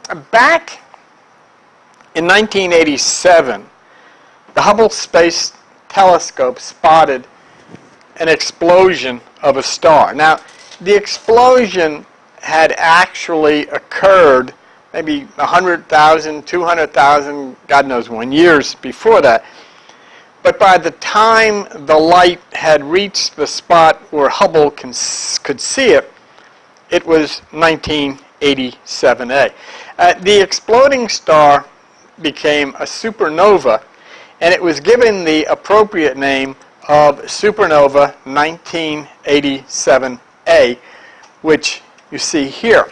Back in 1987, the Hubble Space Telescope spotted an explosion of a star. Now, the explosion had actually occurred maybe 100,000, 200,000, God knows when, years before that. But by the time the light had reached the spot where Hubble could see it, it was 1987A. The exploding star became a supernova, and it was given the appropriate name of Supernova 1987A, which you see here.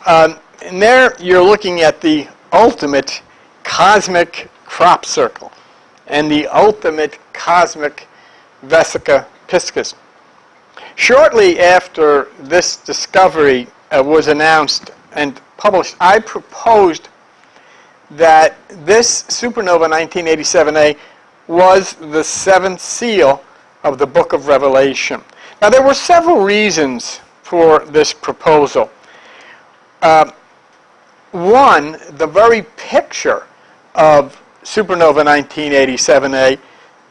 And there you're looking at the ultimate cosmic crop circle and the ultimate cosmic vesica piscis. Shortly after this discovery was announced and published, I proposed that this supernova 1987A was the seventh seal of the book of Revelation. Now, there were several reasons for this proposal. One, the very picture of supernova 1987A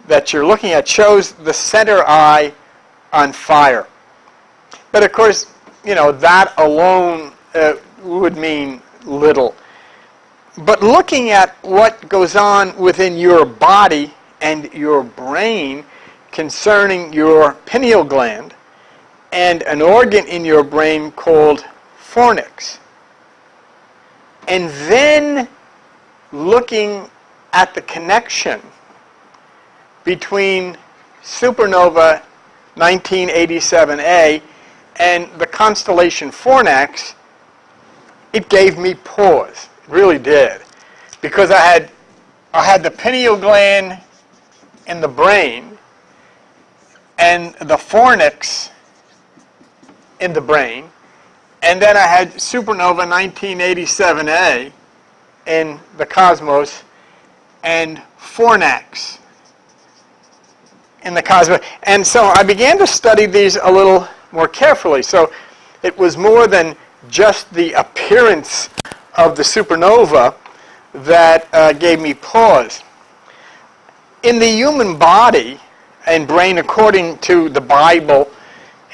that you're looking at shows the center eye on fire. But of course, you know, that alone would mean little. But looking at what goes on within your body and your brain concerning your pineal gland and an organ in your brain called fornix, and then looking at the connection between supernova 1987A and the constellation Fornax, it gave me pause. It really did. Because I had the pineal gland in the brain and the fornix in the brain, and then I had supernova 1987A in the cosmos and Fornax in the cosmos. And so I began to study these a little more carefully. So it was more than just the appearance of the supernova that gave me pause. In the human body and brain, according to the Bible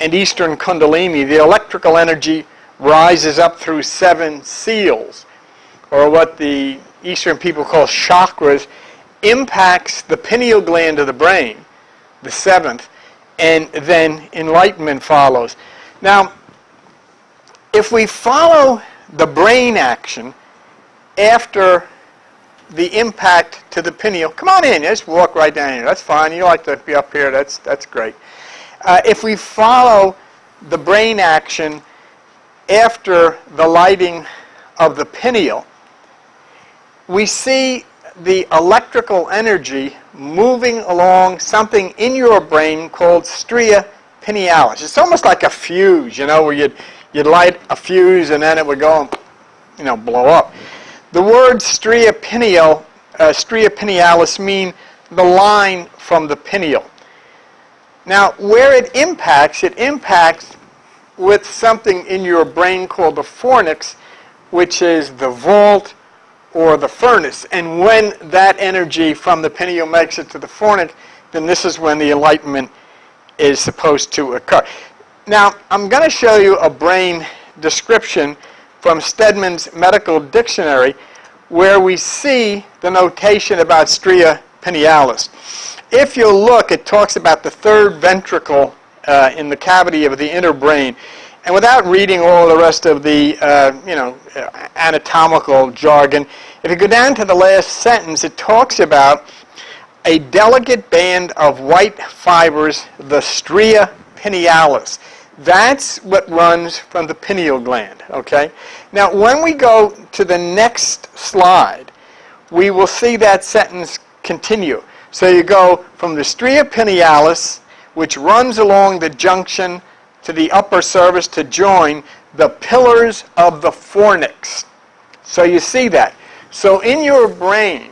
and Eastern Kundalini, the electrical energy rises up through 7 seals, or what the Eastern people call chakras, impacts the pineal gland of the brain, the 7th, and then enlightenment follows. Now, if we follow the brain action after the impact to the pineal, come on in, just walk right down here. That's fine. You like to be up here. That's great. If we follow the brain action after the lighting of the pineal, we see the electrical energy moving along something in your brain called stria pinealis. It's almost like a fuse, you know, where you'd light a fuse and then it would go and, you know, blow up. The word stria pinealis mean the line from the pineal. Now, where it impacts with something in your brain called the fornix, which is the vault or the furnace. And when that energy from the pineal makes it to the fornix, then this is when the enlightenment is supposed to occur. Now, I'm going to show you a brain description from Stedman's Medical Dictionary where we see the notation about stria pinealis. If you look, it talks about the third ventricle in the cavity of the inner brain. And without reading all the rest of the anatomical jargon, if you go down to the last sentence, it talks about a delicate band of white fibers, the stria pinealis. That's what runs from the pineal gland, okay? Now, when we go to the next slide, we will see that sentence continue. So you go from the stria pinealis, which runs along the junction to the upper surface to join the pillars of the fornix. So you see that. So in your brain,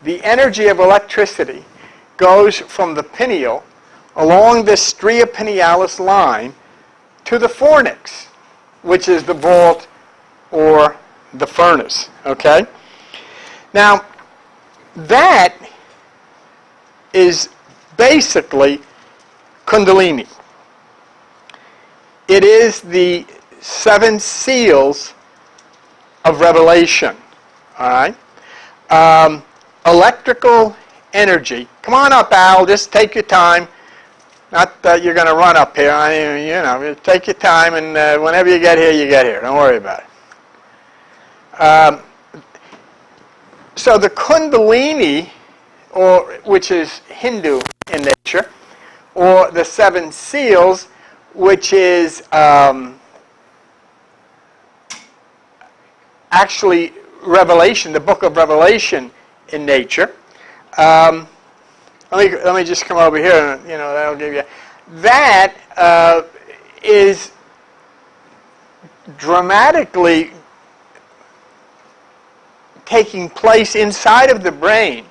the energy of electricity goes from the pineal along this stria pinealis line to the fornix, which is the vault or the furnace, okay? Now, that is basically Kundalini. It is the 7 seals of revelation, all right? Electrical energy. Come on up, Al. Just take your time. Not that you're going to run up here. Take your time, and whenever you get here. Don't worry about it. So the Kundalini, which is Hindu in nature, or the 7 seals, which is actually Revelation, the book of Revelation in nature. Let me just come over here, and that'll give you. That is dramatically taking place inside of the brain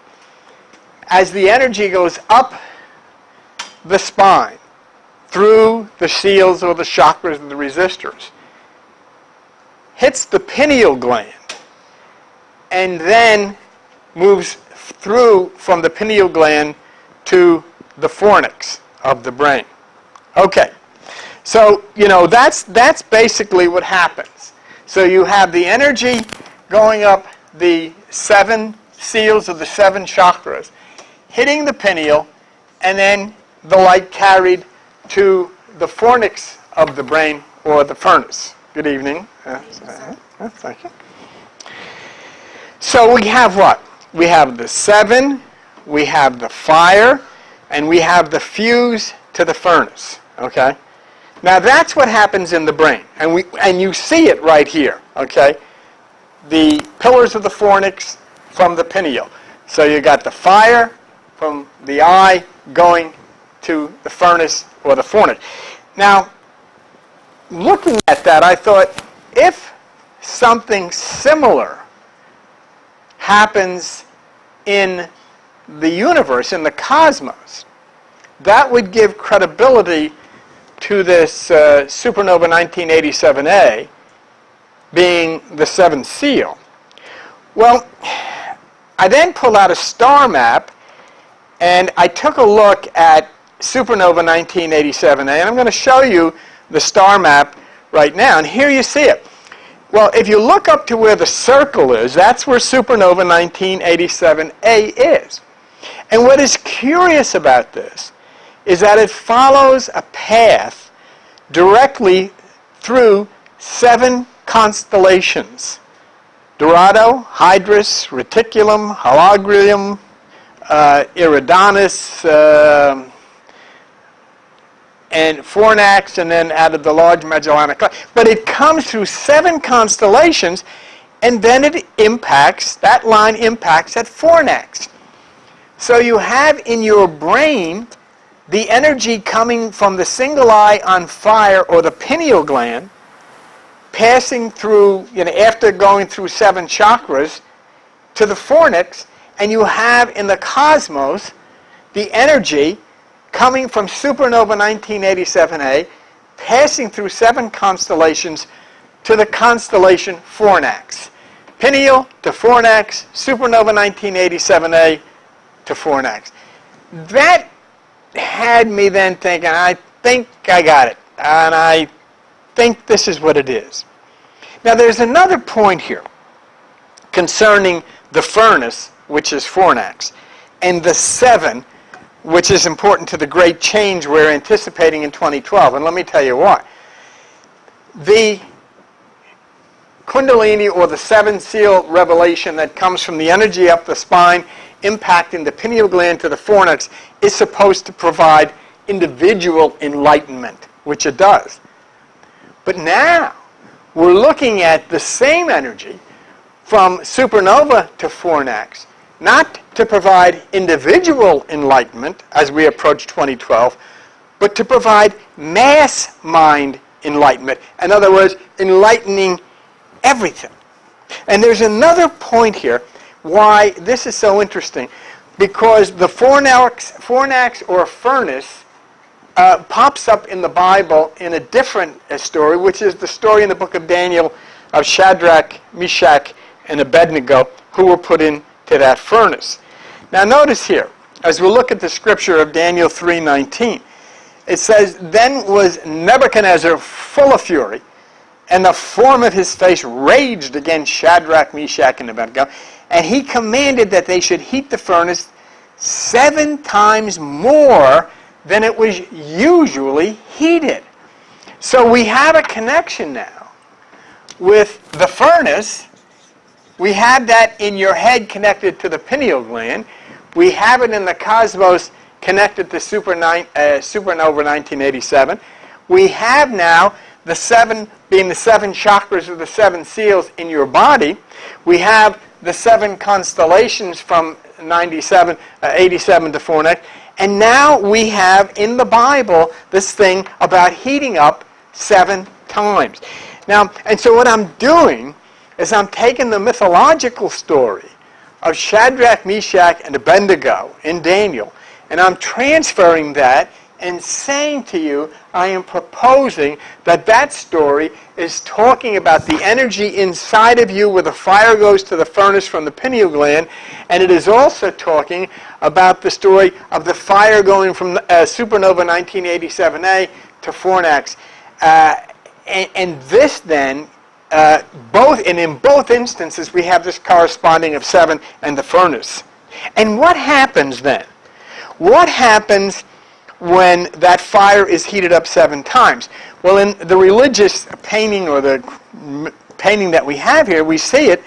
as the energy goes up the spine through the seals or the chakras and the resistors, hits the pineal gland, and then moves through from the pineal gland to the fornix of the brain. Okay, so that's basically what happens. So you have the energy going up the 7 seals of the 7 chakras, hitting the pineal, and then the light carried to the fornix of the brain, or the furnace. Good evening. Thank you. So we have what? We have the 7, we have the fire, and we have the fuse to the furnace. Okay? Now that's what happens in the brain, and you see it right here. Okay? The pillars of the fornix from the pineal. So you got the fire from the eye going to the furnace or the fornix. Now, looking at that, I thought, if something similar happens in the universe, in the cosmos, that would give credibility to this Supernova 1987A being the 7th seal. Well, I then pulled out a star map, and I took a look at Supernova 1987A, and I'm going to show you the star map right now. And here you see it. Well, if you look up to where the circle is, that's where Supernova 1987A is. And what is curious about this is that it follows a path directly through 7 constellations: Dorado, Hydrus, Reticulum, Hologram, Eridanus, and Fornax, and then added the Large Magellanic Cloud. But it comes through 7 constellations, and then it impacts, that line impacts at Fornax. So you have in your brain the energy coming from the single eye on fire, or the pineal gland, passing through, after going through 7 chakras, to the fornix, and you have in the cosmos the energy coming from Supernova 1987A, passing through 7 constellations to the constellation Fornax. Pineal to Fornax, Supernova 1987A to Fornax. That had me then thinking, I think I got it, and I think this is what it is. Now there's another point here concerning the furnace, which is Fornax, and the 7, which is important to the great change we're anticipating in 2012. And let me tell you why. The Kundalini, or the 7 seal revelation that comes from the energy up the spine, impacting the pineal gland to the fornix, is supposed to provide individual enlightenment, which it does. But now we're looking at the same energy from supernova to fornax, not to provide individual enlightenment as we approach 2012, but to provide mass mind enlightenment. In other words, enlightening everything. And there's another point here why this is so interesting, because the fornax or furnace pops up in the Bible in a different story, which is the story in the book of Daniel of Shadrach, Meshach, and Abednego who were put into that furnace. Now notice here, as we look at the scripture of Daniel 3:19, it says, "Then was Nebuchadnezzar full of fury, and the form of his face raged against Shadrach, Meshach, and Abednego, and he commanded that they should heat the furnace 7 times more than it was usually heated." So we have a connection now with the furnace. We have that in your head connected to the pineal gland. We have it in the cosmos connected to Supernova 1987. We have now the 7 being the 7 chakras or the 7 seals in your body. We have the 7 constellations from 87 to Fornax. And now we have in the Bible this thing about heating up 7 times. Now, and so what I'm doing is I'm taking the mythological story of Shadrach, Meshach, and Abednego in Daniel, and I'm transferring that and saying to you, I am proposing that that story is talking about the energy inside of you where the fire goes to the furnace from the pineal gland, and it is also talking about the story of the fire going from Supernova 1987A to Fornax. And this then, in both instances, we have this corresponding of 7 and the furnace. And what happens then? What happens when that fire is heated up 7 times? Well, in the religious painting or the painting that we have here, we see it.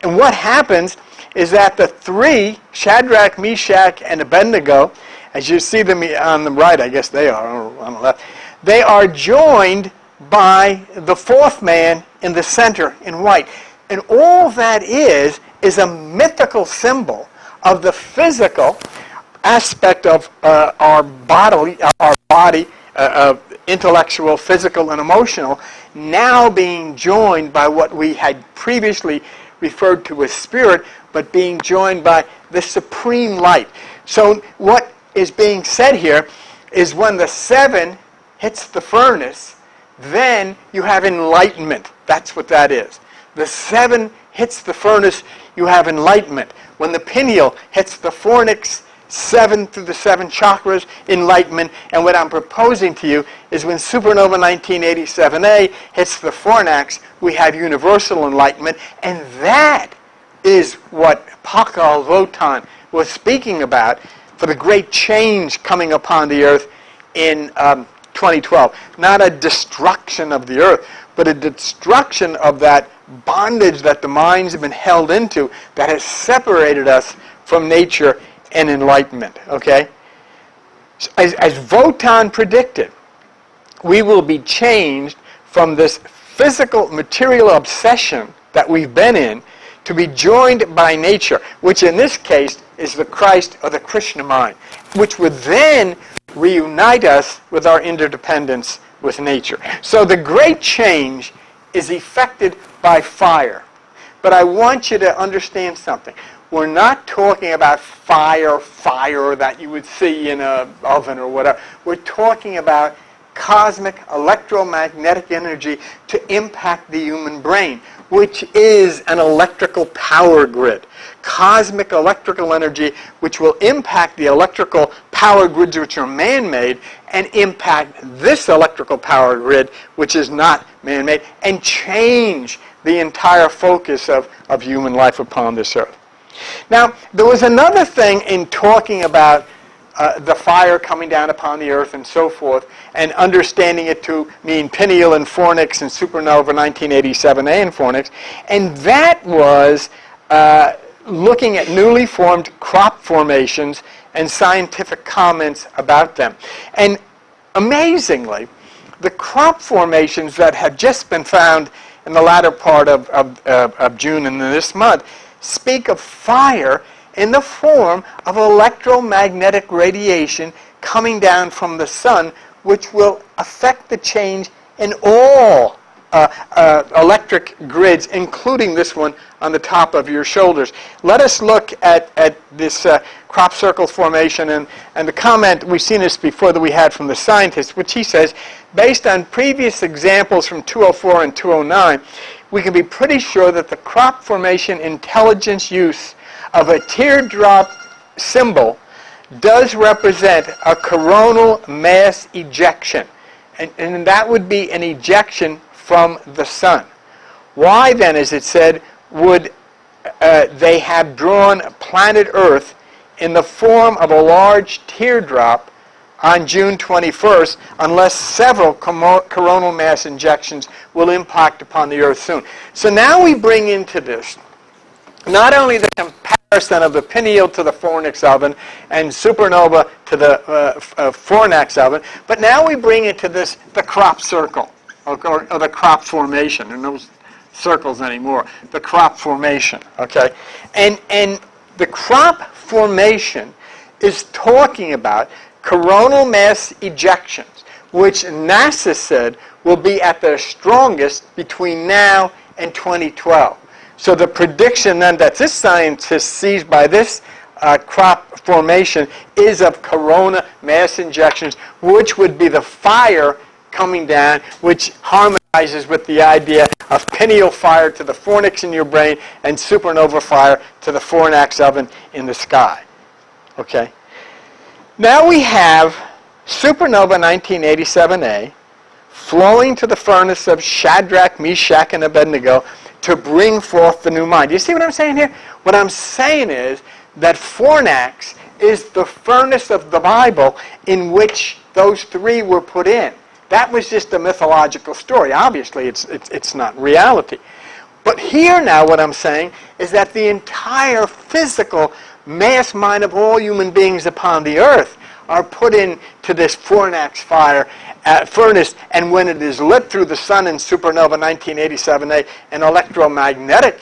And what happens is that the 3, Shadrach, Meshach, and Abednego, as you see them on the right, I guess they are, or on the left, they are joined by the 4th man in the center in white. And all that is a mythical symbol of the physical aspect of our body, intellectual, physical, and emotional, now being joined by what we had previously referred to as spirit, but being joined by the supreme light. So what is being said here is when the 7 hits the furnace, then you have enlightenment. That's what that is. The 7 hits the furnace, you have enlightenment. When the pineal hits the fornix, 7 through the 7 chakras, enlightenment. And what I'm proposing to you is when Supernova 1987A hits the fornax, we have universal enlightenment. And that is what Pakal Votan was speaking about for the great change coming upon the earth in 2012. Not a destruction of the earth, but a destruction of that bondage that the minds have been held into that has separated us from nature and enlightenment. Okay? As Votan predicted, we will be changed from this physical, material obsession that we've been in to be joined by nature, which in this case is the Christ or the Krishna mind, which would then reunite us with our interdependence with nature. So the great change is effected by fire. But I want you to understand something. We're not talking about fire that you would see in an oven or whatever. We're talking about cosmic electromagnetic energy to impact the human brain, which is an electrical power grid. Cosmic electrical energy which will impact the electrical power grids which are man-made and impact this electrical power grid which is not man-made and change the entire focus of human life upon this earth. Now, there was another thing in talking about the fire coming down upon the earth and so forth, and understanding it to mean pineal and fornix and supernova 1987A and fornix, and that was looking at newly formed crop formations and scientific comments about them. And amazingly, the crop formations that have just been found in the latter part of June and this month speak of fire in the form of electromagnetic radiation coming down from the sun, which will affect the change in all electric grids, including this one on the top of your shoulders. Let us look at this crop circle formation and the comment, we've seen this before, that we had from the scientist, which he says, based on previous examples from 204 and 209, we can be pretty sure that the crop formation intelligence use of a teardrop symbol does represent a coronal mass ejection. And that would be an ejection from the sun. Why then, as it said, would they have drawn planet Earth in the form of a large teardrop on June 21st unless several coronal mass injections will impact upon the Earth soon? So now we bring into this not only the comparison of the pineal to the fornix oven and supernova to the fornax oven, but now we bring into this the crop circle, or the crop formation. There are no circles anymore. The crop formation, okay? And the crop formation is talking about coronal mass ejections, which NASA said will be at their strongest between now and 2012. So the prediction then that this scientist sees by this crop formation is of corona mass injections, which would be the fire coming down, which harmonizes with the idea of pineal fire to the fornix in your brain and supernova fire to the fornax oven in the sky. Okay? Now we have supernova 1987A flowing to the furnace of Shadrach, Meshach, and Abednego to bring forth the new mind. Do you see what I'm saying here? What I'm saying is that fornax is the furnace of the Bible in which those three were put in. That was just a mythological story. Obviously, it's not reality. But here now what I'm saying is that the entire physical mass mind of all human beings upon the earth are put into this fornax fire furnace, and when it is lit through the sun in supernova 1987A, an electromagnetic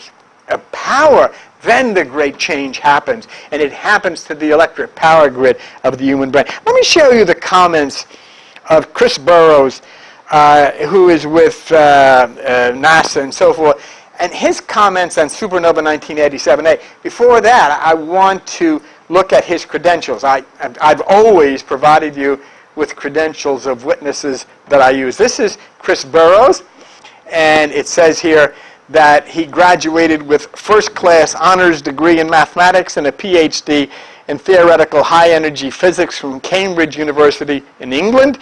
power, then the great change happens, and it happens to the electric power grid of the human brain. Let me show you the comments of Chris Burrows, who is with NASA and so forth, and his comments on supernova 1987A. Before that, I want to look at his credentials. I've always provided you with credentials of witnesses that I use. This is Chris Burrows, and it says here that he graduated with first-class honors degree in mathematics and a PhD in theoretical high-energy physics from Cambridge University in England.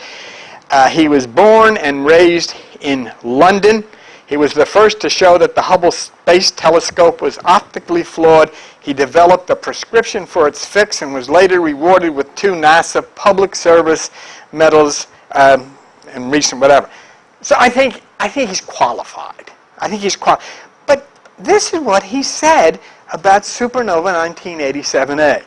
He was born and raised in London. He was the first to show that the Hubble Space Telescope was optically flawed. He developed a prescription for its fix and was later rewarded with 2 NASA Public Service medals in recent whatever. So I think he's qualified. But this is what he said about supernova 1987A.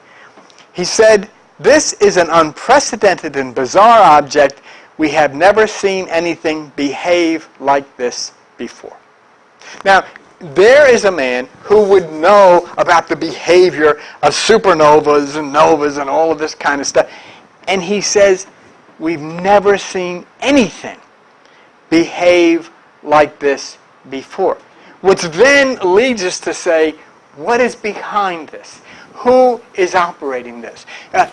He said, "This is an unprecedented and bizarre object. We have never seen anything behave like this before." Now, there is a man who would know about the behavior of supernovas and novas and all of this kind of stuff. And he says, we've never seen anything behave like this before. Which then leads us to say, what is behind this? Who is operating this?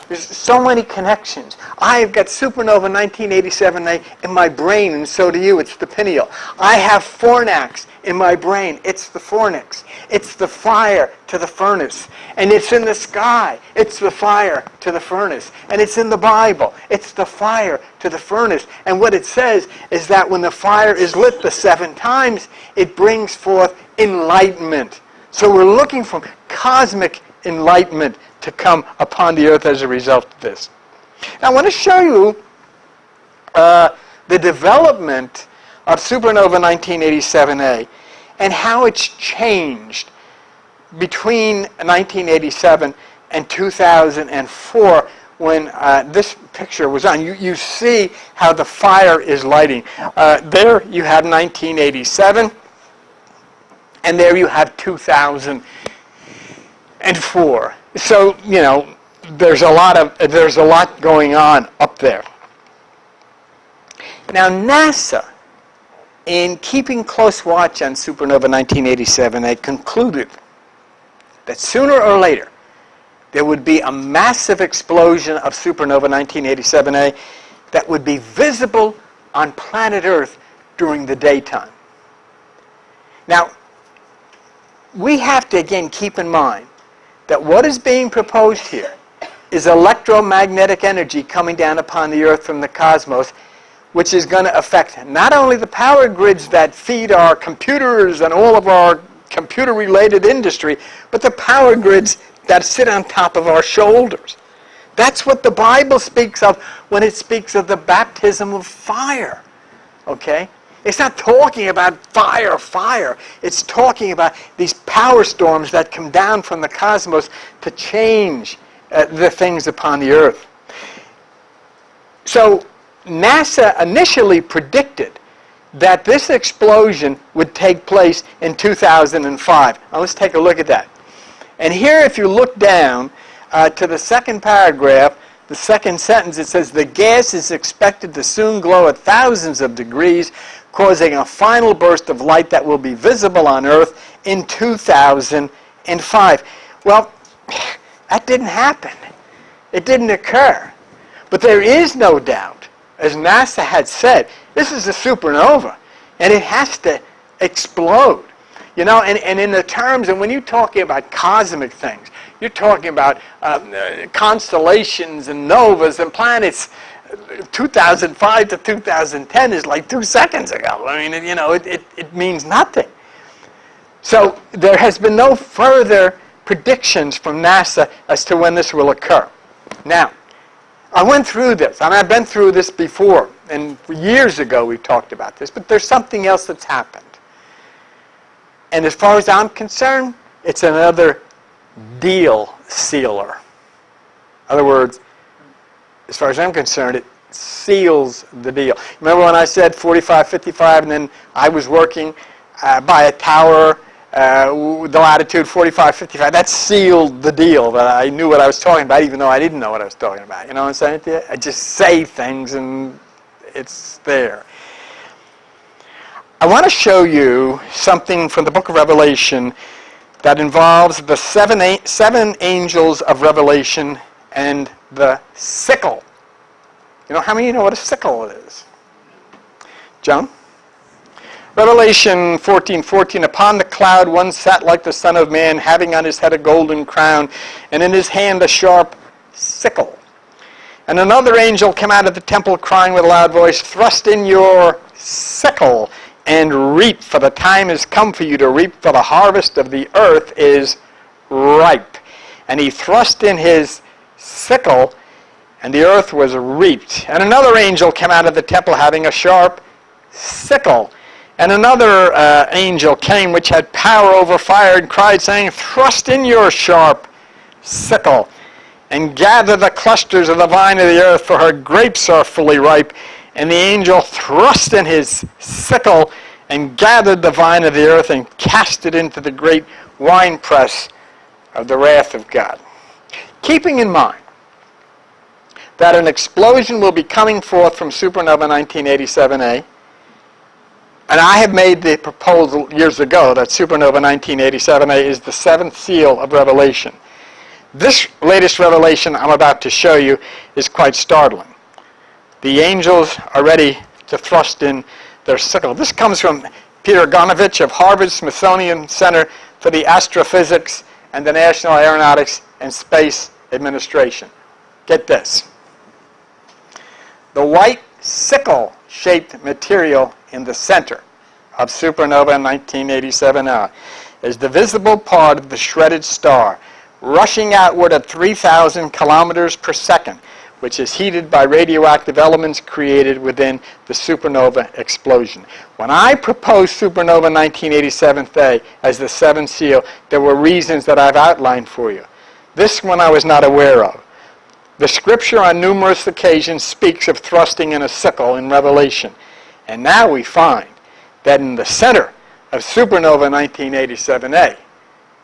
There's so many connections. I've got supernova 1987A in my brain, and so do you. It's the pineal. I have fornax in my brain. It's the fornix. It's the fire to the furnace. And it's in the sky. It's the fire to the furnace. And it's in the Bible. It's the fire to the furnace. And what it says is that when the fire is lit the 7 times, it brings forth enlightenment. So we're looking for cosmic enlightenment to come upon the earth as a result of this. Now, I want to show you the development of supernova 1987A and how it's changed between 1987 and 2004 when this picture was on. You see how the fire is lighting. There you have 1987, and there you have 2004. So, there's a lot going on up there. Now, NASA, in keeping close watch on supernova 1987A, concluded that sooner or later there would be a massive explosion of supernova 1987A that would be visible on planet Earth during the daytime. Now, we have to, again, keep in mind that what is being proposed here is electromagnetic energy coming down upon the Earth from the cosmos, which is going to affect not only the power grids that feed our computers and all of our computer-related industry, but the power grids that sit on top of our shoulders. That's what the Bible speaks of when it speaks of the baptism of fire. Okay? It's not talking about fire. It's talking about these power storms that come down from the cosmos to change the things upon the Earth. So NASA initially predicted that this explosion would take place in 2005. Now let's take a look at that. And here, if you look down to the second paragraph, the second sentence, it says, the gas is expected to soon glow at thousands of degrees, causing a final burst of light that will be visible on Earth in 2005. Well, that didn't happen. It didn't occur. But there is no doubt, as NASA had said, this is a supernova, and it has to explode. You know, and in the terms, and when you're talking about cosmic things, you're talking about constellations and novas and planets. 2005 to 2010 is like 2 seconds ago. I mean, you know, it means nothing. So there has been no further predictions from NASA as to when this will occur. Now, I went through this, and I've been through this before, and years ago we talked about this, but there's something else that's happened. And as far as I'm concerned, it's another deal sealer. In other words, as far as I'm concerned, it seals the deal. Remember when I said 45-55, and then I was working by a tower, the latitude 45-55, that sealed the deal, that I knew what I was talking about, even though I didn't know what I was talking about. You know what I'm saying to you? I just say things, and it's there. I want to show you something from the book of Revelation that involves the seven angels of Revelation and the sickle. You know, how many of you know what a sickle is? John? Revelation 14:14, upon the cloud one sat like the Son of Man, having on his head a golden crown, and in his hand a sharp sickle. And another angel came out of the temple crying with a loud voice, thrust in your sickle and reap, for the time has come for you to reap, for the harvest of the earth is ripe. And he thrust in his sickle, and the earth was reaped. And another angel came out of the temple having a sharp sickle. And another angel came which had power over fire and cried, saying, thrust in your sharp sickle, and gather the clusters of the vine of the earth, for her grapes are fully ripe. And the angel thrust in his sickle and gathered the vine of the earth and cast it into the great winepress of the wrath of God. Keeping in mind that an explosion will be coming forth from Supernova 1987A, and I have made the proposal years ago that Supernova 1987A is the seventh seal of Revelation. This latest revelation I'm about to show you is quite startling. The angels are ready to thrust in their sickle. This comes from Peter Gonovich of Harvard Smithsonian Center for the Astrophysics and the National Aeronautics and Space Administration. Get this. The white sickle-shaped material in the center of Supernova 1987R is the visible part of the shredded star, rushing outward at 3,000 kilometers per second, which is heated by radioactive elements created within the supernova explosion. When I proposed Supernova 1987A as the seventh seal, there were reasons that I've outlined for you. This one I was not aware of. The scripture on numerous occasions speaks of thrusting in a sickle in Revelation. And now we find that in the center of Supernova 1987A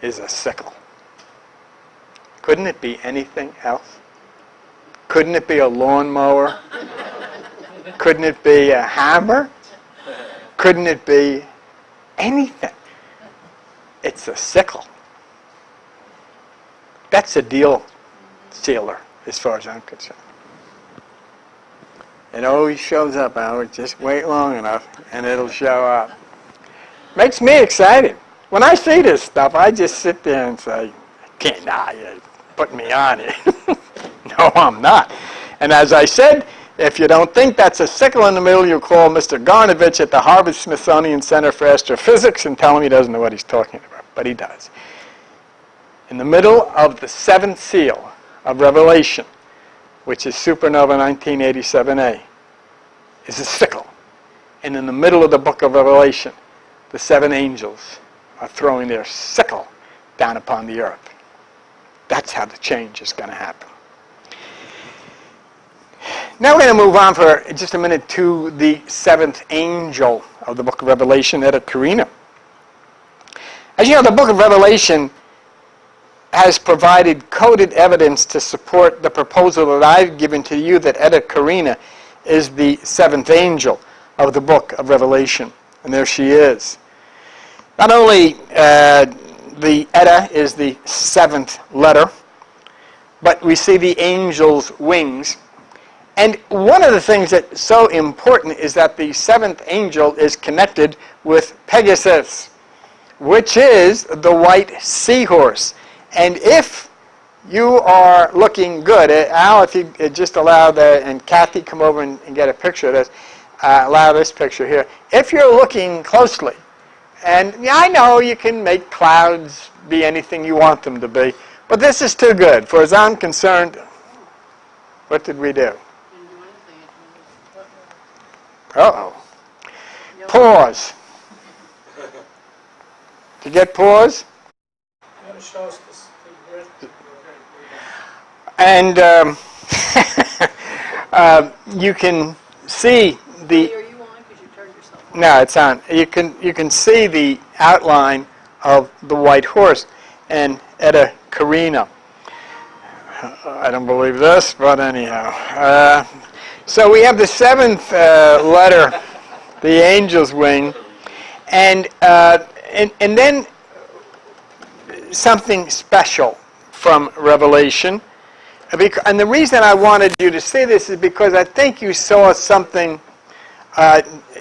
is a sickle. Couldn't it be anything else? Couldn't it be a lawnmower? Couldn't it be a hammer? Couldn't it be anything? It's a sickle. That's a deal sealer, as far as I'm concerned. It always shows up, Howard. Just wait long enough, and it'll show up. Makes me excited. When I see this stuff, I just sit there and say, can't, nah, you put me on it. No, I'm not. And as I said, if you don't think that's a sickle in the middle, you call Mr. Garnovich at the Harvard-Smithsonian Center for Astrophysics and tell him he doesn't know what he's talking about, but he does. In the middle of the seventh seal of Revelation, which is Supernova 1987A, is a sickle. And in the middle of the book of Revelation, the seven angels are throwing their sickle down upon the earth. That's how the change is going to happen. Now we're going to move on for just a minute to the seventh angel of the book of Revelation, Eta Carina. As you know, the book of Revelation has provided coded evidence to support the proposal that I've given to you that Eta Carina is the seventh angel of the book of Revelation. And there she is. Not only the Eta is the seventh letter, but we see the angel's wings. And one of the things that's so important is that the seventh angel is connected with Pegasus, which is the white seahorse. And if you are looking good, Al, if you just allow that, and Kathy, come over and get a picture of this, allow this picture here. If you're looking closely, and yeah, I know you can make clouds be anything you want them to be, but this is too good. For as I'm concerned, what did we do? Uh-oh. Pause. To get pause? And you can see the... Are you on? Because you turned yourself on. No, it's on. You can see the outline of the white horse and Eta Carina. I don't believe this, but anyhow. So we have the seventh letter, the angel's wing, and then something special from Revelation. And the reason I wanted you to see this is because I think you saw something.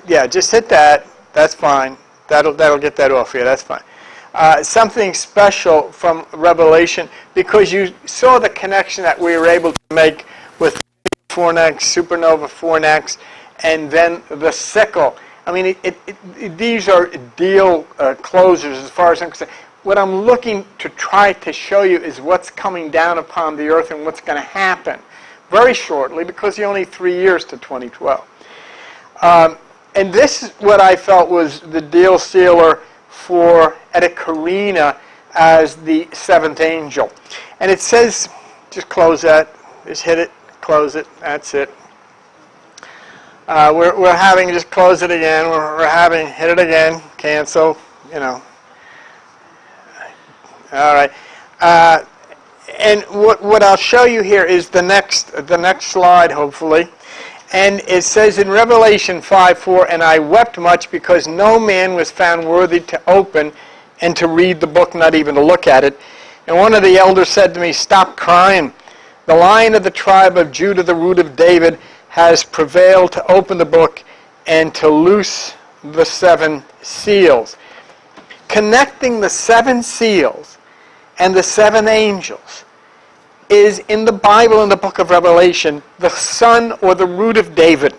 Yeah, just hit that. That's fine. That'll get that off here. That's fine. Something special from Revelation because you saw the connection that we were able to make with fornax, supernova fornax, and then the sickle. I mean, these are deal closers as far as I'm concerned. What I'm looking to try to show you is what's coming down upon the earth and what's going to happen very shortly because you're only 3 years to 2012. And this is what I felt was the deal sealer for Eta Carina as the seventh angel. And it says, just close that, just hit it, close it, that's it. We're having, just close it again, we're having, hit it again, cancel, you know. All right. And what I'll show you here is the next slide, hopefully. And it says in Revelation 5:4, and I wept much because no man was found worthy to open and to read the book, not even to look at it. And one of the elders said to me, stop crying. The Lion of the tribe of Judah, the root of David, has prevailed to open the book and to loose the seven seals. Connecting the seven seals and the seven angels is in the Bible, in the book of Revelation, the son or the root of David.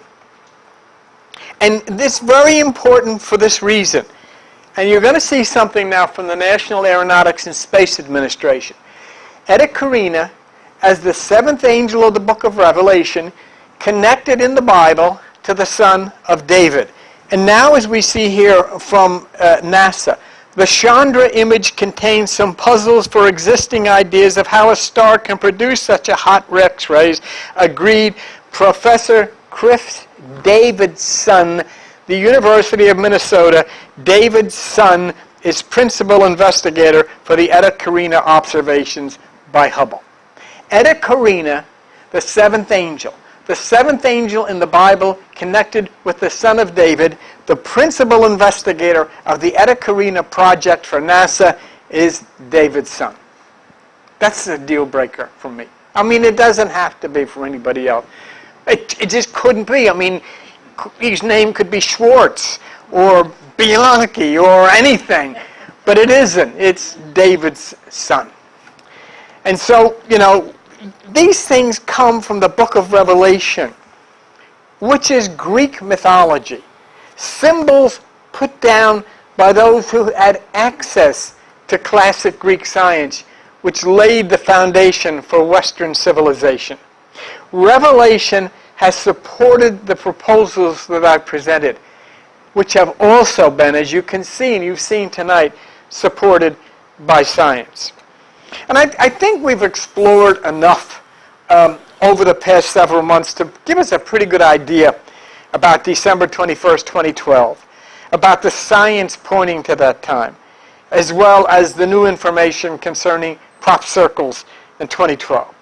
And this is very important for this reason. And you're going to see something now from the National Aeronautics and Space Administration. Eta Carina, as the seventh angel of the book of Revelation, connected in the Bible to the son of David. And now as we see here from NASA, the Chandra image contains some puzzles for existing ideas of how a star can produce such a hot X-rays, agreed Professor Chris Davidson, the University of Minnesota. Davidson is principal investigator for the Eta Carina observations by Hubble. Eta Carina, the seventh angel in the Bible connected with the son of David, the principal investigator of the Eta Carina project for NASA is David's son. That's a deal breaker for me. I mean, it doesn't have to be for anybody else. It just couldn't be. I mean, his name could be Schwartz or Bianchi or anything. But it isn't. It's David's son. And so, these things come from the book of Revelation, which is Greek mythology. Symbols put down by those who had access to classic Greek science, which laid the foundation for Western civilization. Revelation has supported the proposals that I've presented, which have also been, as you can see and you've seen tonight, supported by science. And I think we've explored enough over the past several months to give us a pretty good idea about December 21st, 2012, about the science pointing to that time, as well as the new information concerning crop circles in 2012.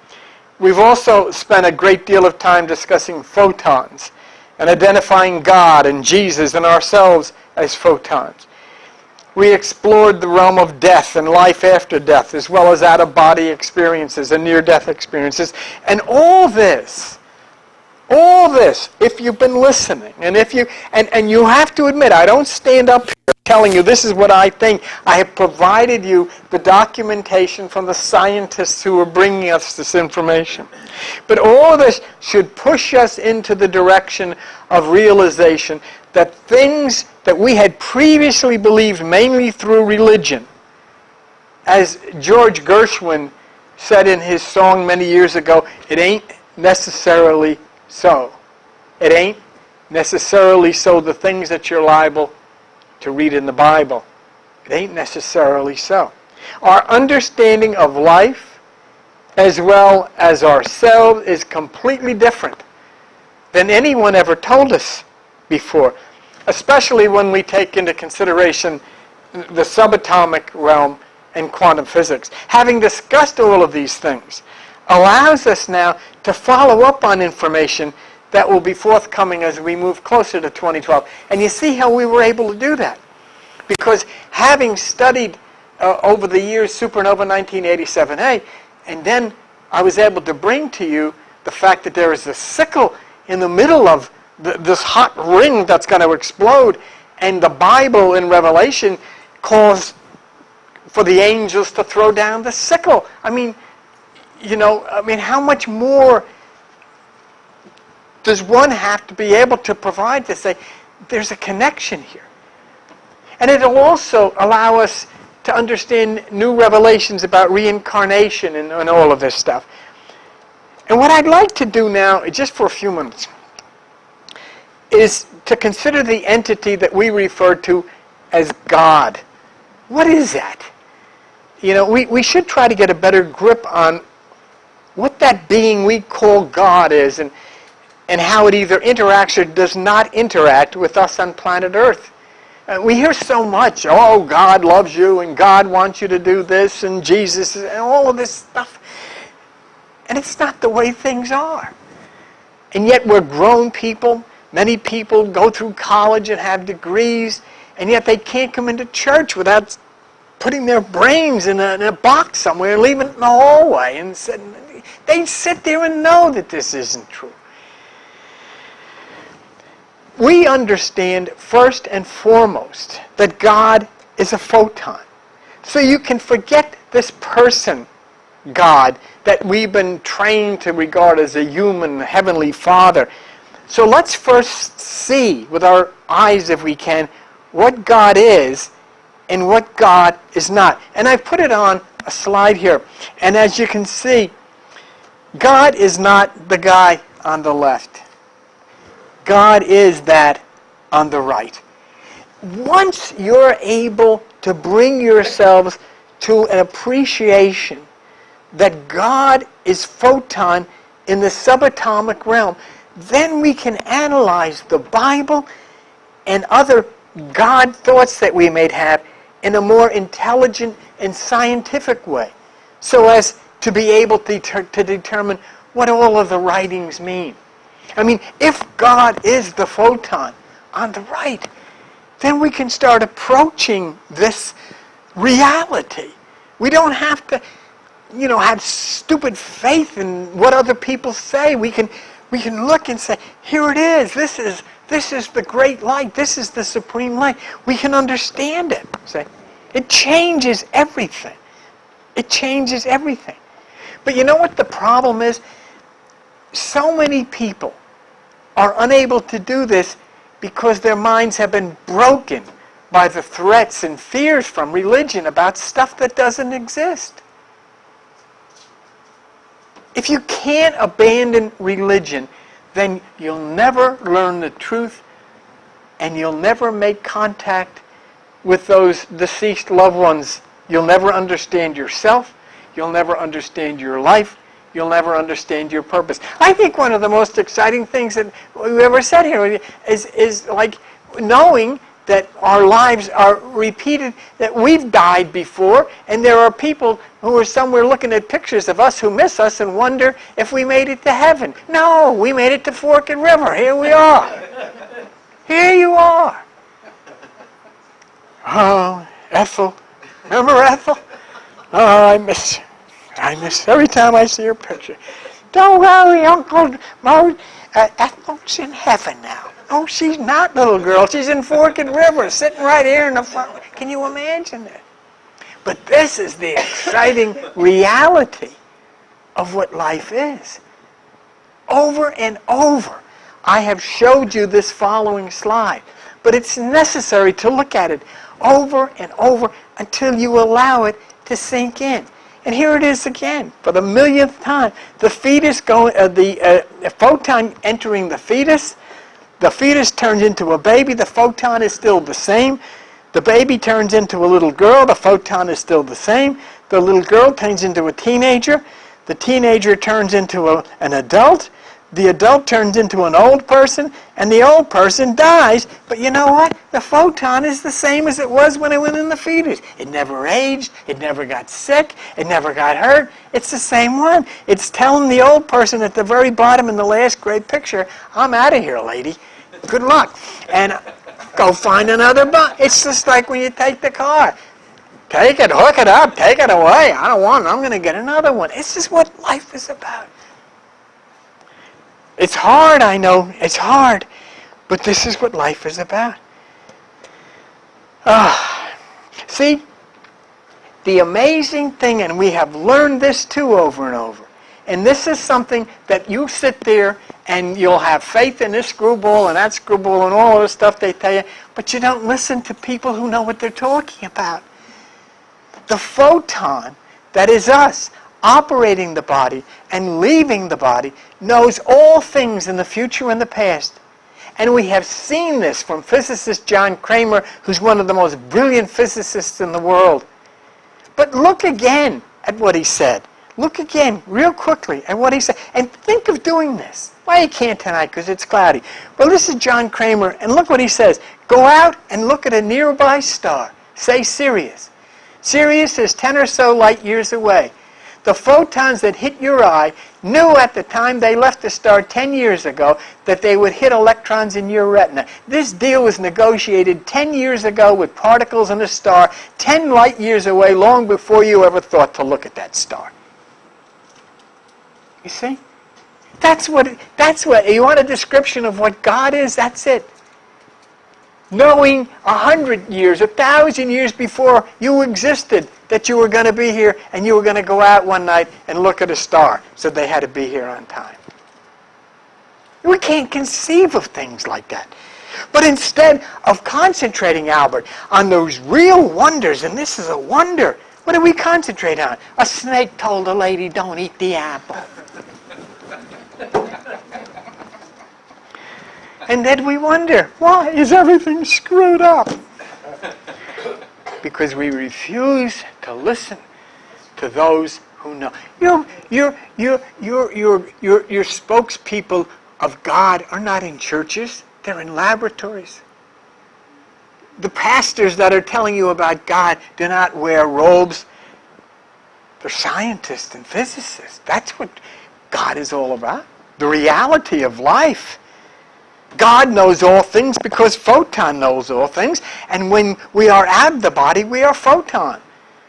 We've also spent a great deal of time discussing photons and identifying God and Jesus and ourselves as photons. We explored the realm of death and life after death, as well as out-of-body experiences and near-death experiences. And all this, if you've been listening, and you have to admit, I don't stand up here telling you this is what I think. I have provided you the documentation from the scientists who are bringing us this information. But all of this should push us into the direction of realization that things that we had previously believed mainly through religion, as George Gershwin said in his song many years ago, it ain't necessarily so. It ain't necessarily so the things that you're liable to read in the Bible. It ain't necessarily so. Our understanding of life as well as ourselves is completely different than anyone ever told us before, especially when we take into consideration the subatomic realm and quantum physics. Having discussed all of these things allows us now to follow up on information that will be forthcoming as we move closer to 2012. And you see how we were able to do that. Because having studied over the years Supernova 1987A, and then I was able to bring to you the fact that there is a sickle in the middle of this hot ring that's going to explode, and the Bible in Revelation calls for the angels to throw down the sickle. I mean, how much more does one have to be able to provide to say there's a connection here? And it'll also allow us to understand new revelations about reincarnation and all of this stuff. And what I'd like to do now, just for a few minutes, is to consider the entity that we refer to as God. What is that? We should try to get a better grip on what that being we call God is, and how it either interacts or does not interact with us on planet Earth. We hear so much, oh, God loves you, and God wants you to do this, and Jesus, and all of this stuff. And it's not the way things are. And yet we're grown people. Many people go through college and have degrees, and yet they can't come into church without putting their brains in a box somewhere and leaving it in the hallway. And they sit there and know that this isn't true. We understand first and foremost that God is a photon. So you can forget this person, God, that we've been trained to regard as a human, heavenly Father. So let's first see with our eyes, if we can, what God is and what God is not. And I put it on a slide here. And as you can see, God is not the guy on the left. God is that on the right. Once you're able to bring yourselves to an appreciation that God is photon in the subatomic realm, then we can analyze the Bible and other God thoughts that we may have in a more intelligent and scientific way, so as to be able to determine what all of the writings mean. I mean, if God is the photon on the right, then we can start approaching this reality. We don't have to, have stupid faith in what other people say. We can look and say, here it is. This is This is the great light. This is the supreme light. We can understand it. See? It changes everything. It changes everything. But you know what the problem is? So many people are unable to do this because their minds have been broken by the threats and fears from religion about stuff that doesn't exist. If you can't abandon religion, then you'll never learn the truth and you'll never make contact with those deceased loved ones. You'll never understand yourself. You'll never understand your life. You'll never understand your purpose. I think one of the most exciting things that we ever said here is like knowing that our lives are repeated, that we've died before, and there are people who are somewhere looking at pictures of us who miss us and wonder if we made it to heaven. No, we made it to Forked River. Here we are. Here you are. Oh, Ethel. Remember Ethel? Oh, I miss every time I see her picture. Don't worry, Uncle Mo. Ethel's in heaven now. Oh, she's not, little girl. She's in Forked River, sitting right here in the front. Can you imagine it? But this is the exciting reality of what life is. Over and over, I have showed you this following slide. But it's necessary to look at it over and over until you allow it to sink in. And here it is again, for the millionth time. The fetus the photon entering the fetus turns into a baby. The photon is still the same. The baby turns into a little girl. The photon is still the same. The little girl turns into a teenager. The teenager turns into an adult. The adult turns into an old person, and the old person dies. But you know what? The photon is the same as it was when it went in the fetus. It never aged. It never got sick. It never got hurt. It's the same one. It's telling the old person at the very bottom in the last great picture, I'm out of here, lady. Good luck. And go find another bus. It's just like when you take the car. Take it, hook it up, take it away. I don't want it. I'm going to get another one. It's just what life is about. It's hard, I know. It's hard. But this is what life is about. See, the amazing thing, and we have learned this too over and over, and this is something that you sit there and you'll have faith in this screwball and that screwball and all the stuff they tell you, but you don't listen to people who know what they're talking about. The photon, that is us, operating the body and leaving the body, knows all things in the future and the past. And we have seen this from physicist John Kramer, who's one of the most brilliant physicists in the world. But look again at what he said. Look again, real quickly, at what he said. And think of doing this. Well, you can't tonight because it's cloudy. Well, this is John Kramer, and look what he says. Go out and look at a nearby star. Say Sirius. Sirius is 10 or so light years away. The photons that hit your eye knew at the time they left the star 10 years ago that they would hit electrons in your retina. This deal was negotiated 10 years ago with particles in a star 10 light years away, long before you ever thought to look at that star. You see? That's what, you want a description of what God is? That's it. Knowing 100 years, 1,000 years before you existed, that you were going to be here and you were going to go out one night and look at a star, so they had to be here on time. We can't conceive of things like that. But instead of concentrating, Albert, on those real wonders, and this is a wonder, what do we concentrate on? A snake told a lady, don't eat the apple. And then we wonder, why is everything screwed up? Because we refuse to listen to those who know. Your spokespeople of God are not in churches. They're in laboratories. The pastors that are telling you about God do not wear robes. They're scientists and physicists. That's what God is all about. The reality of life. God knows all things because photon knows all things. And when we are out of the body, we are photon.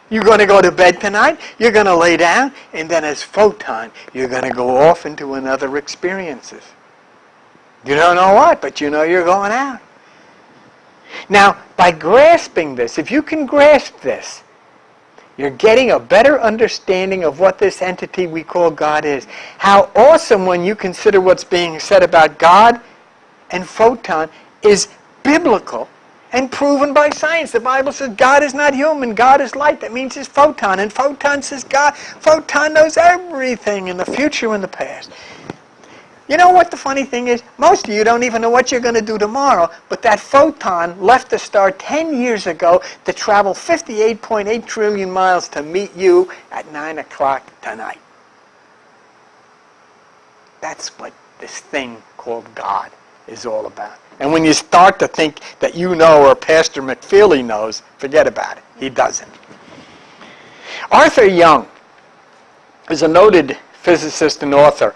You're going to go to bed tonight, you're going to lay down, and then as photon, you're going to go off into another experiences. You don't know what, but you know you're going out. Now, by grasping this, if you can grasp this, you're getting a better understanding of what this entity we call God is. How awesome when you consider what's being said about God and photon is biblical and proven by science. The Bible says God is not human, God is light. That means it's photon. And photon says God, photon knows everything in the future and the past. You know what the funny thing is? Most of you don't even know what you're going to do tomorrow, but that photon left the star 10 years ago to travel 58.8 trillion miles to meet you at 9 o'clock tonight. That's what this thing called God is all about. And when you start to think that you know or Pastor McFeely knows, forget about it. He doesn't. Arthur Young is a noted physicist and author.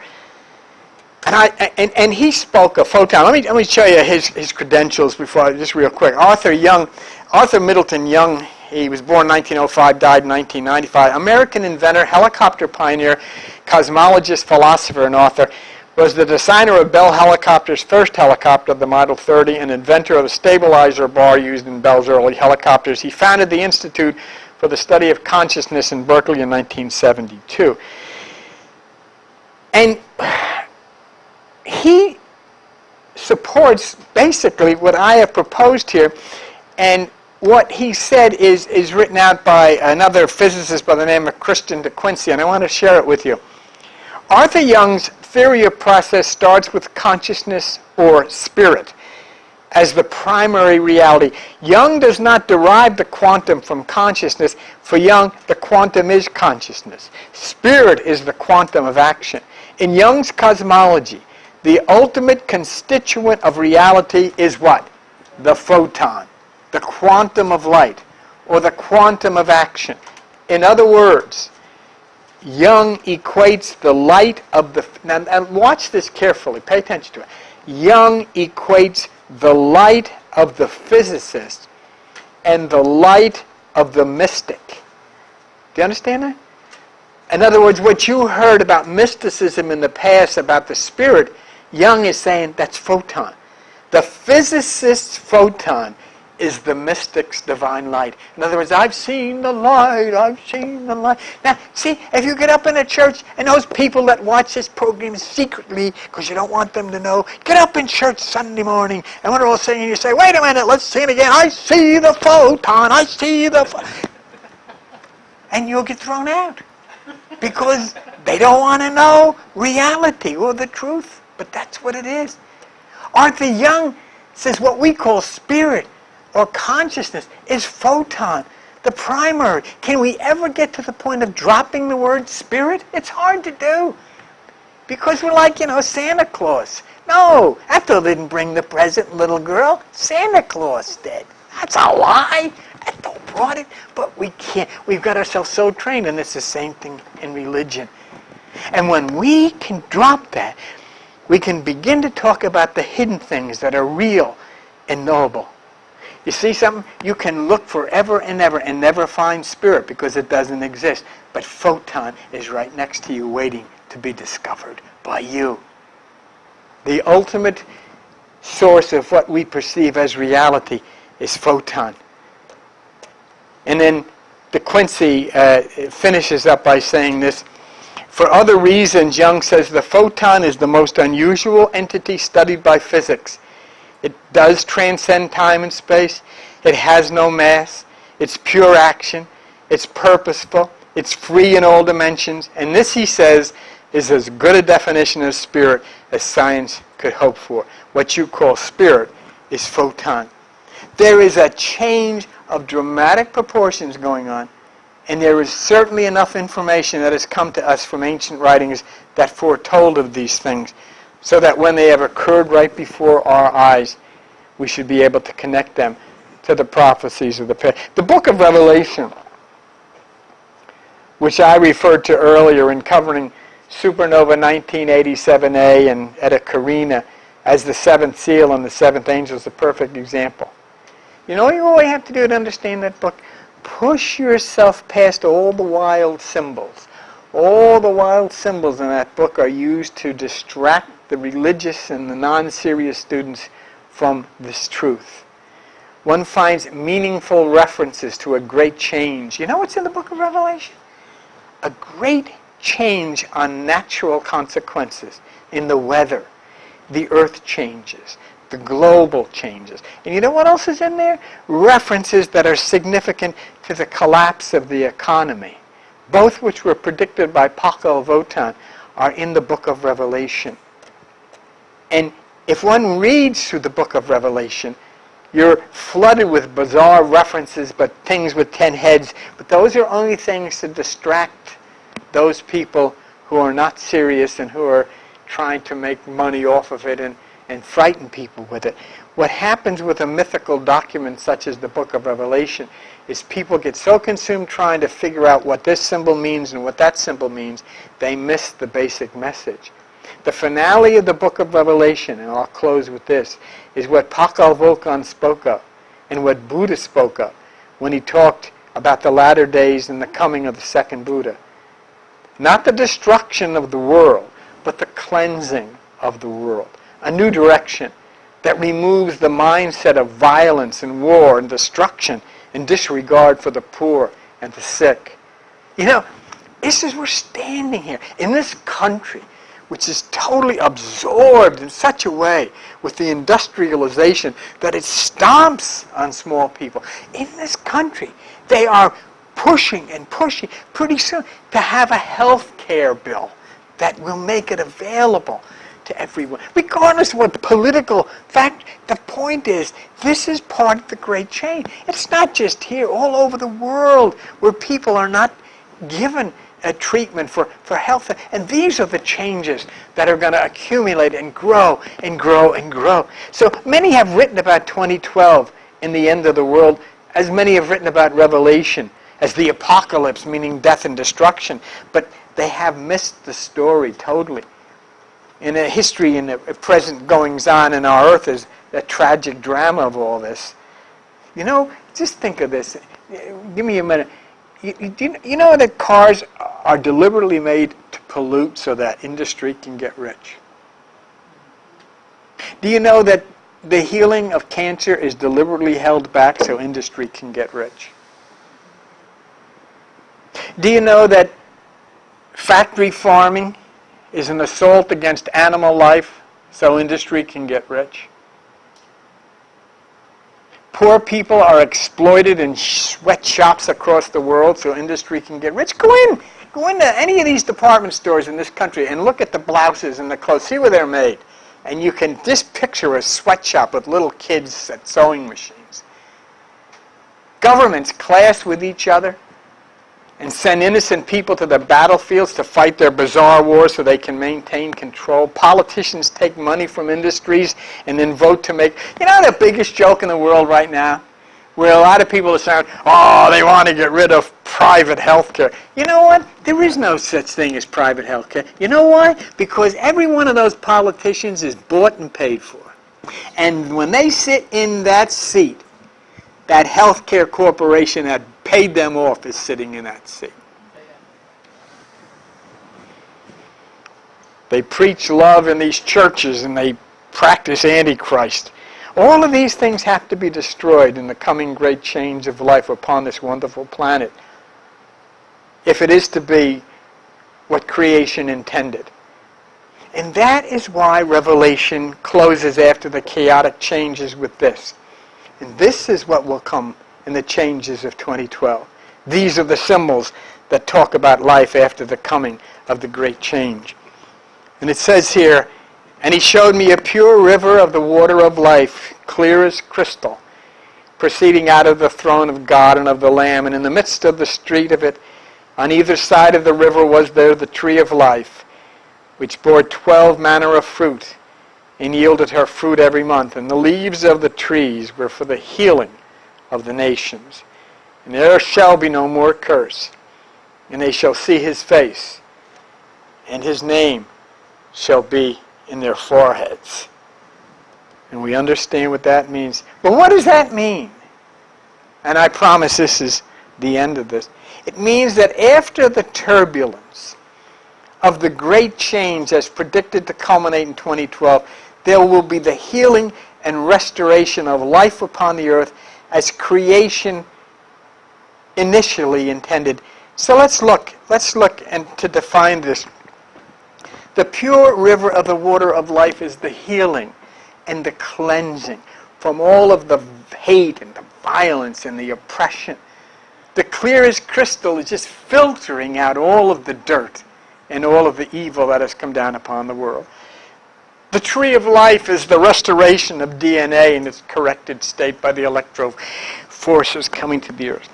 And he spoke of photon. Let me show you his credentials before, just real quick. Arthur Middleton Young, he was born 1905, died in 1995. American inventor, helicopter pioneer, cosmologist, philosopher, and author. Was the designer of Bell Helicopter's first helicopter, the Model 30, and inventor of the stabilizer bar used in Bell's early helicopters. He founded the Institute for the Study of Consciousness in Berkeley in 1972. And he supports basically what I have proposed here, and what he said is written out by another physicist by the name of Christian de Quincey, and I want to share it with you. Arthur Young's theory of process starts with consciousness or spirit as the primary reality. Young does not derive the quantum from consciousness. For Young, the quantum is consciousness. Spirit is the quantum of action. In Young's cosmology, the ultimate constituent of reality is what? The photon, the quantum of light, or the quantum of action. In other words, Young equates the light of the... Now watch this carefully. Pay attention to it. Young equates the light of the physicist and the light of the mystic. Do you understand that? In other words, what you heard about mysticism in the past, about the spirit, Young is saying that's photon. The physicist's photon is the mystic's divine light. In other words, I've seen the light, I've seen the light. Now, see, if you get up in a church, and those people that watch this program secretly, because you don't want them to know, get up in church Sunday morning, and when they're all singing, you say, wait a minute, let's sing it again. I see the photon, I see the photon. And you'll get thrown out. Because they don't want to know reality or the truth. But that's what it is. Arthur Young says what we call spirit or consciousness is photon, the primary. Can we ever get to the point of dropping the word spirit? It's hard to do. Because we're like, Santa Claus. No, Ethel didn't bring the present, little girl. Santa Claus did. That's a lie. Ethel brought it, but we can't. We've got ourselves so trained, and it's the same thing in religion. And when we can drop that, we can begin to talk about the hidden things that are real and knowable. You see something? You can look forever and ever and never find spirit because it doesn't exist. But photon is right next to you waiting to be discovered by you. The ultimate source of what we perceive as reality is photon. And then De Quincey finishes up by saying this. For other reasons, Young says the photon is the most unusual entity studied by physics. It does transcend time and space. It has no mass. It's pure action. It's purposeful. It's free in all dimensions. And this, he says, is as good a definition of spirit as science could hope for. What you call spirit is photon. There is a change of dramatic proportions going on, and there is certainly enough information that has come to us from ancient writings that foretold of these things, so that when they have occurred right before our eyes, we should be able to connect them to the prophecies of the past. The book of Revelation, which I referred to earlier in covering Supernova 1987A and Eta Carina as the seventh seal and the seventh angel, is a perfect example. You know what you only have to do to understand that book? Push yourself past all the wild symbols. All the wild symbols in that book are used to distract the religious and the non-serious students from this truth. One finds meaningful references to a great change. You know what's in the book of Revelation? A great change on natural consequences in the weather. The earth changes. The global changes. And you know what else is in there? References that are significant to the collapse of the economy. Both which were predicted by Pacal Votan are in the book of Revelation. And if one reads through the book of Revelation, you're flooded with bizarre references, but things with 10 heads. But those are only things to distract those people who are not serious and who are trying to make money off of it and frighten people with it. What happens with a mythical document such as the book of Revelation is people get so consumed trying to figure out what this symbol means and what that symbol means, they miss the basic message. The finale of the book of Revelation, and I'll close with this, is what Pacal Volkan spoke of and what Buddha spoke of when he talked about the latter days and the coming of the second Buddha. Not the destruction of the world, but the cleansing of the world. A new direction that removes the mindset of violence and war and destruction and disregard for the poor and the sick. You know, we're standing here in this country which is totally absorbed in such a way with the industrialization that it stomps on small people. In this country, they are pushing and pushing pretty soon to have a health care bill that will make it available to everyone. Regardless of what the political fact, the point is, this is part of the great change. It's not just here, all over the world, where people are not given a treatment for health. And these are the changes that are going to accumulate and grow and grow and grow. So many have written about 2012 in the end of the world, as many have written about Revelation as the apocalypse, meaning death and destruction. But they have missed the story totally. In a history and the present goings-on in our earth is the tragic drama of all this. You know, just think of this. Give me a minute. You know that cars are deliberately made to pollute so that industry can get rich? Do you know that the healing of cancer is deliberately held back so industry can get rich? Do you know that factory farming is an assault against animal life so industry can get rich? Poor people are exploited in sweatshops across the world so industry can get rich. Go into any of these department stores in this country and look at the blouses and the clothes. See where they're made. And you can just picture a sweatshop with little kids at sewing machines. Governments clash with each other and send innocent people to the battlefields to fight their bizarre wars so they can maintain control. Politicians take money from industries and then vote to make... You know the biggest joke in the world right now? Where a lot of people are saying, oh, they want to get rid of private health care. You know what? There is no such thing as private health care. You know why? Because every one of those politicians is bought and paid for. And when they sit in that seat, that health care corporation that paid them off is sitting in that seat. They preach love in these churches and they practice Antichrist. All of these things have to be destroyed in the coming great change of life upon this wonderful planet, if it is to be what creation intended. And that is why Revelation closes after the chaotic changes with this. And this is what will come in the changes of 2012. These are the symbols that talk about life after the coming of the great change. And it says here, and he showed me a pure river of the water of life, clear as crystal, proceeding out of the throne of God and of the Lamb. And in the midst of the street of it, on either side of the river was there the tree of life, which bore 12 manner of fruit, and yielded her fruit every month. And the leaves of the trees were for the healing of the nations. And there shall be no more curse, and they shall see his face, and his name shall be in their foreheads. And we understand what that means. But what does that mean? And I promise this is the end of this. It means that after the turbulence of the great change as predicted to culminate in 2012, there will be the healing and restoration of life upon the earth as creation initially intended. So let's look and to define this. The pure river of the water of life is the healing and the cleansing from all of the hate and the violence and the oppression. The clear as crystal is just filtering out all of the dirt and all of the evil that has come down upon the world. The tree of life is the restoration of DNA in its corrected state by the electro forces coming to the earth.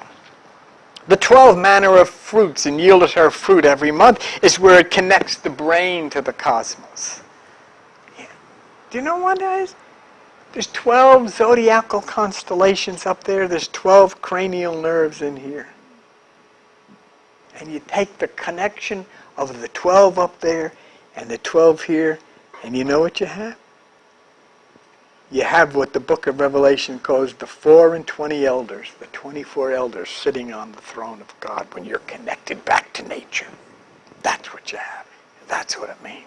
The 12 manner of fruits and yield her fruit every month is where it connects the brain to the cosmos. Yeah. Do you know what that is? There's 12 zodiacal constellations up there. There's 12 cranial nerves in here. And you take the connection of the 12 up there and the 12 here, and you know what you have? You have what the book of Revelation calls the 4 and 20 elders, the 24 elders sitting on the throne of God when you're connected back to nature. That's what you have. That's what it means.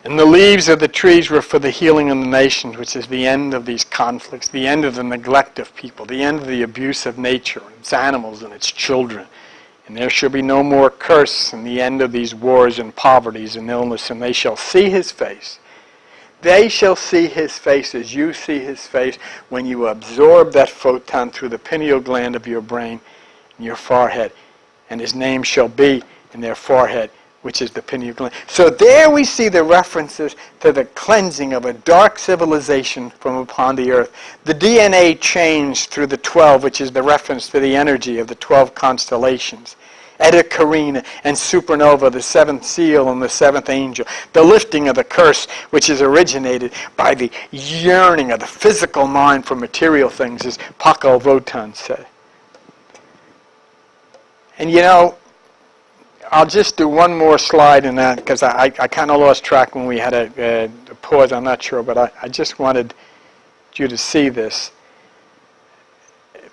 And the leaves of the trees were for the healing of the nations, which is the end of these conflicts, the end of the neglect of people, the end of the abuse of nature, its animals and its children. And there shall be no more curse, and the end of these wars and poverties and illness, and they shall see his face. They shall see his face as you see his face when you absorb that photon through the pineal gland of your brain and your forehead. And his name shall be in their forehead, which is the pineal gland. So there we see the references to the cleansing of a dark civilization from upon the earth. The DNA changed through the 12, which is the reference to the energy of the 12 constellations. Eta Carina and Supernova, the seventh seal and the seventh angel. The lifting of the curse, which is originated by the yearning of the physical mind for material things, as Paco Votan said. And you know, I'll just do one more slide in that because I kind of lost track when we had a pause. I'm not sure, but I just wanted you to see this.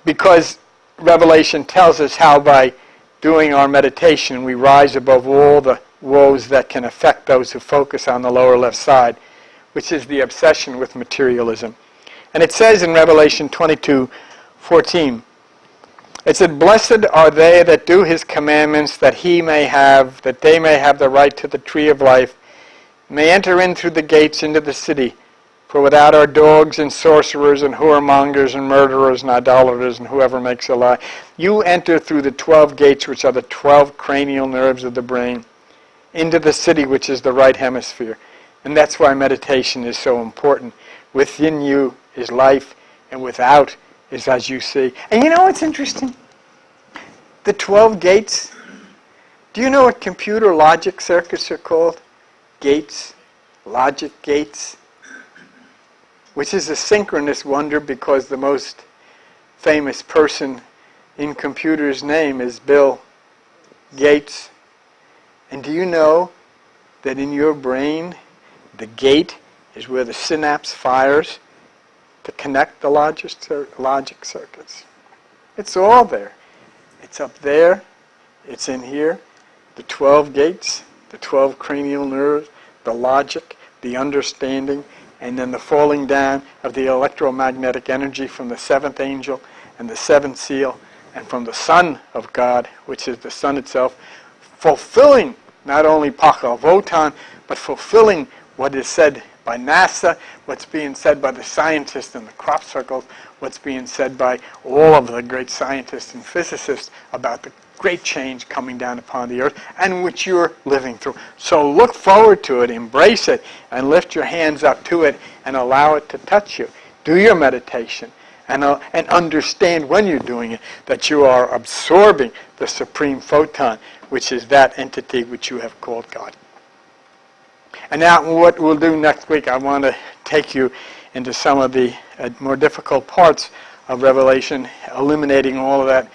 Because Revelation tells us how by doing our meditation we rise above all the woes that can affect those who focus on the lower left side, which is the obsession with materialism. And it says in Revelation 22:14, it said, "Blessed are they that do his commandments, that they may have the right to the tree of life, may enter in through the gates into the city. For without are dogs and sorcerers and whoremongers and murderers and idolaters and whoever makes a lie. You enter through the 12 gates, which are the 12 cranial nerves of the brain, into the city, which is the right hemisphere." And that's why meditation is so important. Within you is life, and without is as you see. And you know what's interesting? The 12 gates. Do you know what computer logic circuits are called? Gates, logic gates. Which is a synchronous wonder because the most famous person in computers' name is Bill Gates. And do you know that in your brain, the gate is where the synapse fires to connect the logic circuits? It's all there. It's up there. It's in here. The 12 gates, the 12 cranial nerves, the logic, the understanding, and then the falling down of the electromagnetic energy from the seventh angel and the seventh seal and from the Son of God, which is the Sun itself, fulfilling not only Paco Votan, but fulfilling what is said by NASA, what's being said by the scientists in the crop circles, what's being said by all of the great scientists and physicists about the great change coming down upon the earth and which you're living through. So look forward to it, embrace it, and lift your hands up to it and allow it to touch you. Do your meditation and understand when you're doing it that you are absorbing the supreme photon, which is that entity which you have called God. And now what we'll do next week, I want to take you into some of the more difficult parts of Revelation, eliminating all of that